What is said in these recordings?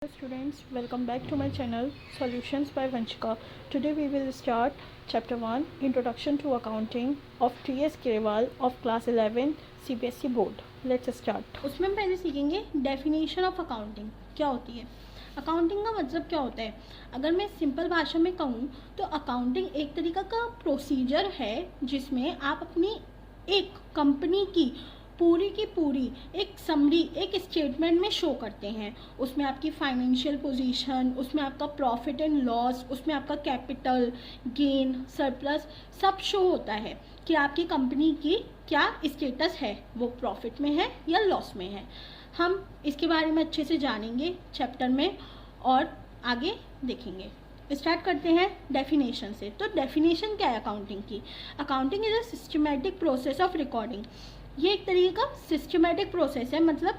students, welcome back to my channel Solutions by Vanchika. Today we will start chapter 1 Introduction to Accounting of T.S. Grewal of class 11 CBSE board. Let's start. उसमें हम पहले सीखेंगे definition of accounting क्या होती है। Accounting का मतलब क्या होता है, अगर मैं सिंपल भाषा में कहूँ तो अकाउंटिंग एक तरीका का प्रोसीजर है जिसमें आप अपनी एक कंपनी की पूरी एक समरी एक स्टेटमेंट में शो करते हैं। उसमें आपकी फाइनेंशियल पोजीशन, उसमें आपका प्रॉफिट एंड लॉस, उसमें आपका कैपिटल गेन सरप्लस सब शो होता है कि आपकी कंपनी की क्या स्टेटस है, वो प्रॉफिट में है या लॉस में है। हम इसके बारे में अच्छे से जानेंगे चैप्टर में और आगे देखेंगे। स्टार्ट करते हैं डेफिनेशन से। तो डेफिनेशन क्या है अकाउंटिंग की? Accounting is a systematic process of recording. ये एक तरीके का सिस्टमैटिक प्रोसेस है, मतलब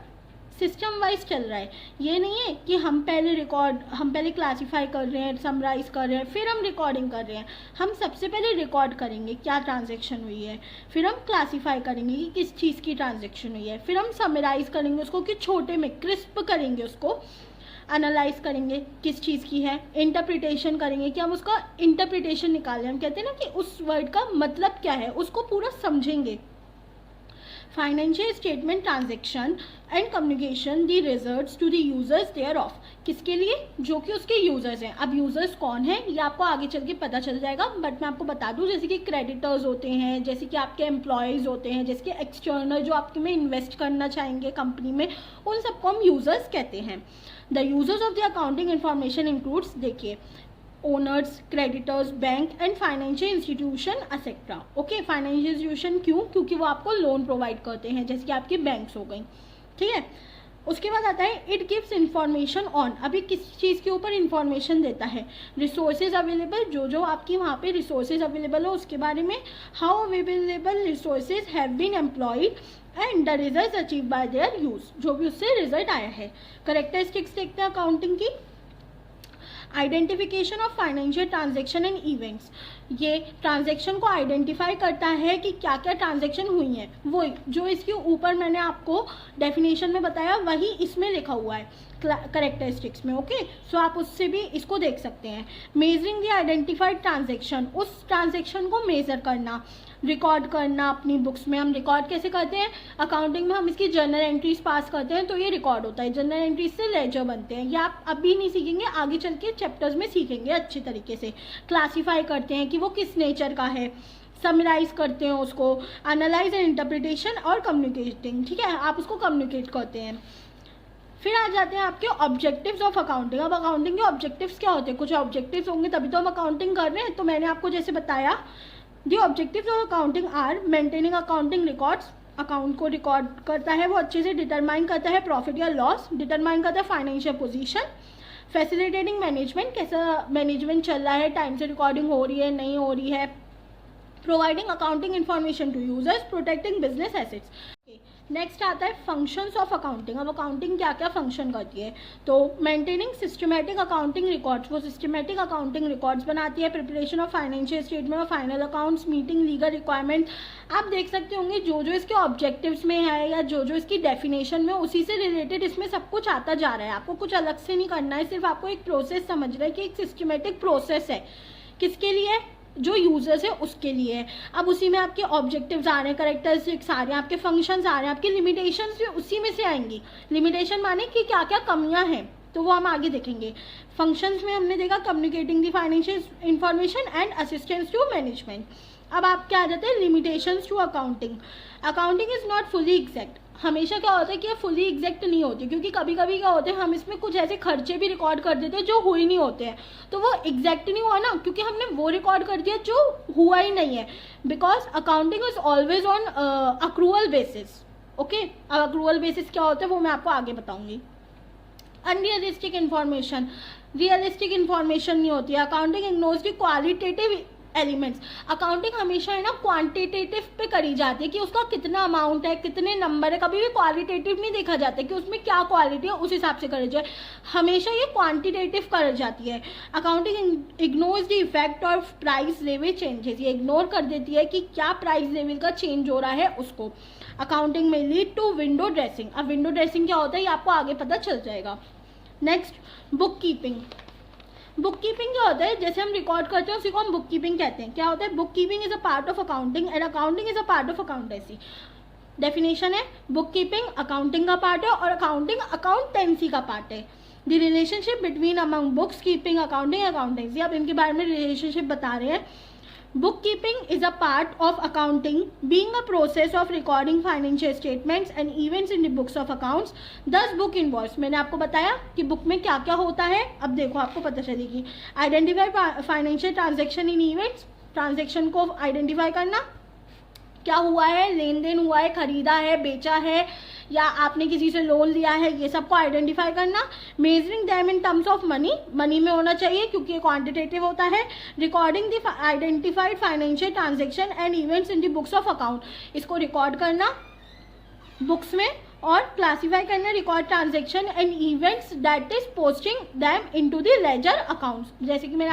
सिस्टम वाइज चल रहा है। ये नहीं है कि हम पहले क्लासीफाई कर रहे हैं, समराइज कर रहे हैं, फिर हम रिकॉर्डिंग कर रहे हैं। हम सबसे पहले रिकॉर्ड करेंगे क्या ट्रांजैक्शन हुई है, फिर हम क्लासीफाई करेंगे कि किस चीज़ की ट्रांजैक्शन हुई है, फिर हम समराइज करेंगे उसको कि छोटे में क्रिस्प करेंगे, उसको एनालाइज करेंगे किस चीज़ की है, इंटरप्रिटेशन करेंगे कि हम उसका इंटरप्रिटेशन निकालें। हम कहते हैं ना कि उस वर्ड का मतलब क्या है, उसको पूरा समझेंगे। Financial statement transaction and communication the results to the users thereof, किसके लिए? जो कि उसके यूजर्स हैं। अब यूजर्स कौन है ये आपको आगे चल के पता चल जाएगा, बट मैं आपको बता दूं जैसे कि क्रेडिटर्स होते हैं, जैसे कि आपके एम्प्लॉयज़ होते हैं, जैसे कि एक्सटर्नल जो आपके में इन्वेस्ट करना चाहेंगे कंपनी में, उन सबको हम यूजर्स कहते हैं। The users of the accounting information includes, देखिए, owners, creditors, bank and financial institution etcetera. Okay, financial institution क्यों? क्योंकि वो आपको लोन प्रोवाइड करते हैं, जैसे कि आपकी बैंक्स हो गई, ठीक है। उसके बाद आता है इट गिव्स इंफॉर्मेशन ऑन, अभी किस चीज़ के ऊपर इंफॉर्मेशन देता है? रिसोर्सेज अवेलेबल, जो आपकी वहाँ पे रिसोर्सेज अवेलेबल हो उसके बारे में। How available resources have been employed and the result achieve by their use, जो भी उससे रिजल्ट आया है। करेक्टरिस्टिक्स देखते हैं अकाउंटिंग की। Identification of financial transaction and events, ये ट्रांजेक्शन को आइडेंटिफाई करता है कि क्या क्या ट्रांजेक्शन हुई हैं। वही जो इसके ऊपर मैंने आपको डेफिनेशन में बताया वही इसमें लिखा हुआ है करेक्टरिस्टिक्स में। ओके, सो आप उससे भी इसको देख सकते हैं। मेजरिंग द आइडेंटिफाइड ट्रांजेक्शन, उस ट्रांजेक्शन को मेजर करना, रिकॉर्ड करना अपनी बुक्स में। हम रिकॉर्ड कैसे करते हैं? अकाउंटिंग में हम इसकी जर्नल एंट्रीज पास करते हैं तो ये रिकॉर्ड होता है। जर्नल एंट्रीज से लेजर बनते हैं। ये आप अभी नहीं सीखेंगे, आगे चल के चैप्टर्स में सीखेंगे अच्छी तरीके से। क्लासीफाई करते हैं कि वो किस नेचर का है, समराइज करते हैं उसको, एनालाइज एंड इंटरप्रिटेशन और कम्युनिकेटिंग, ठीक है, आप उसको कम्युनिकेट करते हैं। फिर आ जाते हैं आपके ऑब्जेक्टिव्स ऑफ अकाउंटिंग। अब अकाउंटिंग के ऑब्जेक्टिव्स क्या होते हैं? कुछ ऑब्जेक्टिव्स होंगे तभी तो हम अकाउंटिंग कर रहे हैं। तो मैंने आपको जैसे बताया, the objectives of accounting are maintaining accounting records, account को रिकॉर्ड करता है वो अच्छे से, डिटरमाइन करता है प्रॉफिट या लॉस, डिटरमाइन करता है फाइनेंशियल पोजीशन, फैसिलिटेटिंग मैनेजमेंट, कैसा मैनेजमेंट चल रहा है, टाइम से रिकॉर्डिंग हो रही है नहीं हो रही है, providing accounting information to users, protecting business assets. Next आता है फंक्शंस ऑफ अकाउंटिंग। अब अकाउंटिंग क्या क्या फंक्शन करती है? तो मेंटेनिंग सिस्टमैटिक अकाउंटिंग रिकॉर्ड्स, वो सिस्टमैटिक अकाउंटिंग रिकॉर्ड्स बनाती है। प्रिपरेशन ऑफ फाइनेंशियल स्टेटमेंट और final accounts, meeting legal requirement. आप देख सकते होंगे जो इसके ऑब्जेक्टिव्स में है या जो इसकी डेफिनेशन में, उसी से रिलेटेड इसमें सब कुछ आता जा रहा है। आपको कुछ अलग से नहीं करना है, सिर्फ आपको एक प्रोसेस समझना है कि एक सिस्टमैटिक प्रोसेस है। किसके लिए? जो यूजर्स है उसके लिए है। अब उसी में आपके ऑब्जेक्टिव्स आ रहे हैं, करेक्टरिस्टिक्स आ रहे हैं, आपके फंक्शंस आ रहे हैं, आपकी लिमिटेशंस भी उसी में से आएंगी। लिमिटेशन माने कि क्या क्या कमियां हैं, तो वो हम आगे देखेंगे। फंक्शंस में हमने देखा communicating the financial information and assistance to management. अब आप क्या आ जाते हैं limitations to accounting. Accounting is not fully exact. हमेशा क्या होता है कि ये फुली एग्जैक्ट नहीं होती, क्योंकि कभी कभी क्या होते हैं हम इसमें कुछ ऐसे खर्चे भी रिकॉर्ड कर देते हैं जो हुए नहीं होते हैं, तो वो एग्जैक्ट नहीं हुआ ना, क्योंकि हमने वो रिकॉर्ड कर दिया जो हुआ ही नहीं है। Because accounting is always on accrual basis. Okay, अब अक्रूअल बेसिस क्या होता है वो मैं आपको आगे बताऊंगी। अनरियलिस्टिक इन्फॉर्मेशन, रियलिस्टिक इन्फॉर्मेशन नहीं होती है। Accounting ignores the qualitative elements. Accounting हमेशा है ना क्वांटिटेटिव पे करी जाती है कि उसका कितना अमाउंट है, कितने नंबर है, कभी भी क्वालिटेटिव नहीं देखा जाता कि उसमें क्या क्वालिटी है उस हिसाब से करी जाए, हमेशा ये क्वांटिटेटिव कर जाती है। Accounting ignores the effect of price level changes, ये इग्नोर कर देती है कि क्या प्राइस लेवल का चेंज हो रहा है उसको। अकाउंटिंग में लीड टू विंडो ड्रेसिंग। अब विंडो ड्रेसिंग क्या होता है ये आपको आगे पता चल जाएगा। Next book keeping. Book keeping क्या होता है, जैसे हम रिकॉर्ड करते हैं उसी को हम बुक कीपिंग कहते हैं। क्या होता है, book keeping is a part of accounting and accounting is a part of accountancy. Definition है, बुक कीपिंग अकाउंटिंग का पार्ट है और अकाउंटिंग अकाउंटेंसी का पार्ट है। The relationship between among books keeping accounting accountancy, अब इनके बारे में रिलेशनशिप बता रहे हैं। Book keeping is a part of accounting being a process of recording financial statements and events in the books of accounts. 10 book involves, मैंने आपको बताया कि बुक में क्या क्या होता है, अब देखो आपको पता चलेगी। Identify financial transaction in events, transaction को आइडेंटिफाई करना, क्या हुआ है, लेन देन हुआ है, खरीदा है, बेचा है या आपने किसी से लोन लिया है, ये सबको आइडेंटिफाई करना। Measuring them in terms of money, money में होना चाहिए क्योंकि ये क्वांटिटेटिव होता है। Recording the identified financial transaction and events in the books of account, इसको रिकॉर्ड करना बुक्स में और क्लासीफाई करना record transaction and events that is posting them into the ledger accounts. जैसे कि मैंने